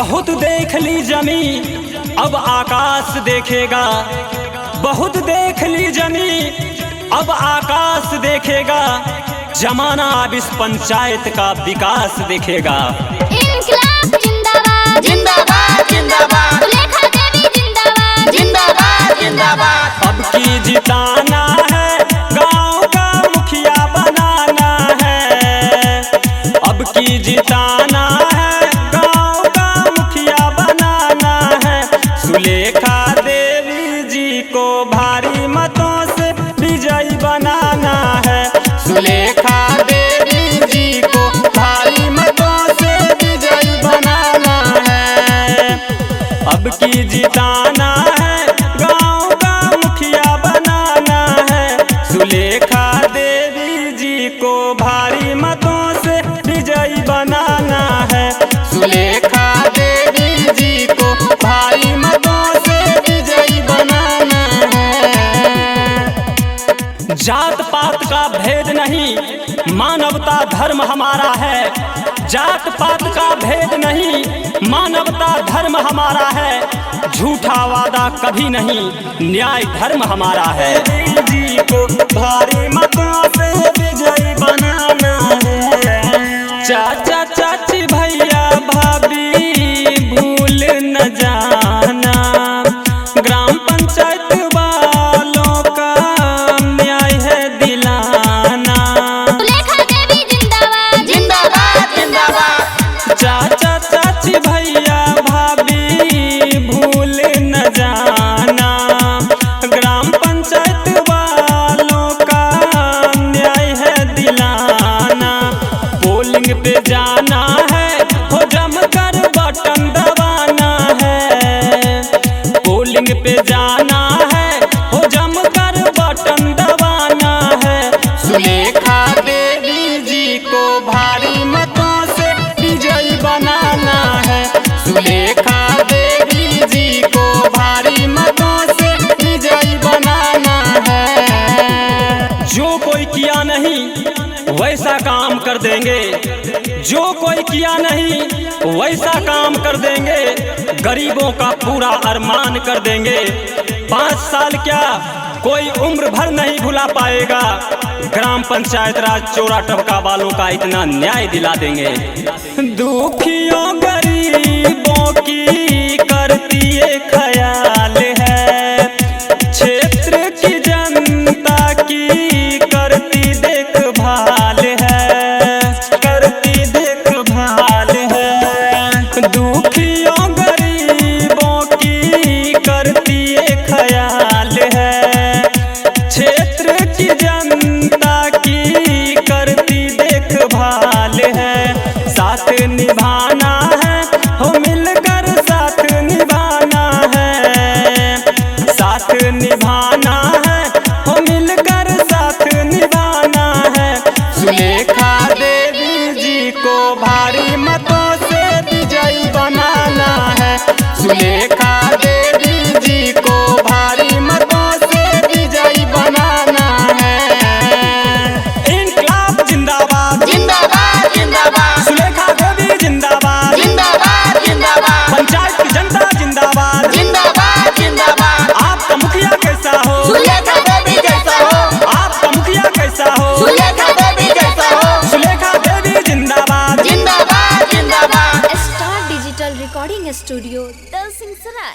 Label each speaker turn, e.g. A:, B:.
A: बहुत देख ली जमी अब आकाश देखेगा, बहुत देख ली जमी अब आकाश देखेगा, जमाना अब इस पंचायत का विकास देखेगा।
B: इनकलाब जिंदाबाद जिंदाबाद जिंदाबाद, सुलेखा देवी जिंदाबाद जिंदाबाद जिंदाबाद।
A: अब की जिताना है, गांव का मुखिया बनाना है, अब की जिताना है, गांव का मुखिया बनाना है। सुलेखा देवी जी को भारी मतों से विजयी बनाना है, सुलेखा देवी जी को भारी मतों से विजयी बनाना है। अब की जिताना है, गांव का मुखिया बनाना है, सुलेखा देवी जी को भारी मतों से विजयी बनाना है, सुलेखा देवी जी को भारी मतों से विजयी बनाना है। जात पात का भेद नहीं, मानवता धर्म हमारा है, जात पात का भेद नहीं, मानवता धर्म हमारा है, झूठा वादा कभी नहीं, न्याय धर्म हमारा है। जी को भारी मतों से विजयी बनाना है। चाचा चाची भैया भाभी भूल न जाना, ग्राम पंचायत वालों का न्याय है दिलाना।
B: सुलेखा देवी जिंदाबाद जिंदाबाद जिंदाबाद।
A: चाचा चाची भैया भाभी भूल न जाना, ग्राम पंचायत वालों का न्याय है दिलाना। पोलिंग पे जाना है, हो जमकर बटन दबाना है, पोलिंग पे जाना है, हो जमकर बटन दबाना है। सुलेखा देवी जी को भारी मतों से विजयी बनाना है, सुलेखा देवी जी को भारी मतों से विजयी बनाना है। जो कोई किया नहीं वैसा काम कर देंगे, जो कोई किया नहीं वैसा काम कर देंगे, गरीबों का पूरा अरमान कर देंगे। 5 साल क्या कोई उम्र भर नहीं भुला पाएगा, ग्राम पंचायत राज चोरा टबका वालों का इतना न्याय दिला देंगे। दुखियों गरीबों की करती ये ख्याल है, क्षेत्र की जनता की करती देखभाल है, करती देखभाल है। दुखियों गरीबों की करती ये ख्याल है, क्षेत्र की जनता की करती देखभाल है। साथ निभाना है, हो मिलकर साथ निभाना है, साथ निभाना है, हो मिलकर साथ निभाना है। सुलेखा देवी जी को भारी मतों से विजयी बनाना है, सुलेखा देवी जी को भारी मतों से विजयी बनाना है। इनकलाब जिंदाबाद
B: जिंदाबाद जिंदाबाद।
A: सुलेखा देवी जिंदाबाद
B: जिंदाबाद जिंदाबाद।
A: पंचायत की जनता जिंदाबाद
B: जिंदाबाद जिंदाबाद।
A: आपका मुखिया कैसा हो,
B: सुलेखा देवी जैसा हो,
A: आपका मुखिया कैसा हो,
B: सुलेखा देवी जैसा हो।
A: सुलेखा देवी जिंदाबाद
B: जिंदाबाद जिंदाबाद। Star digital recording studio Dalsingh सराय।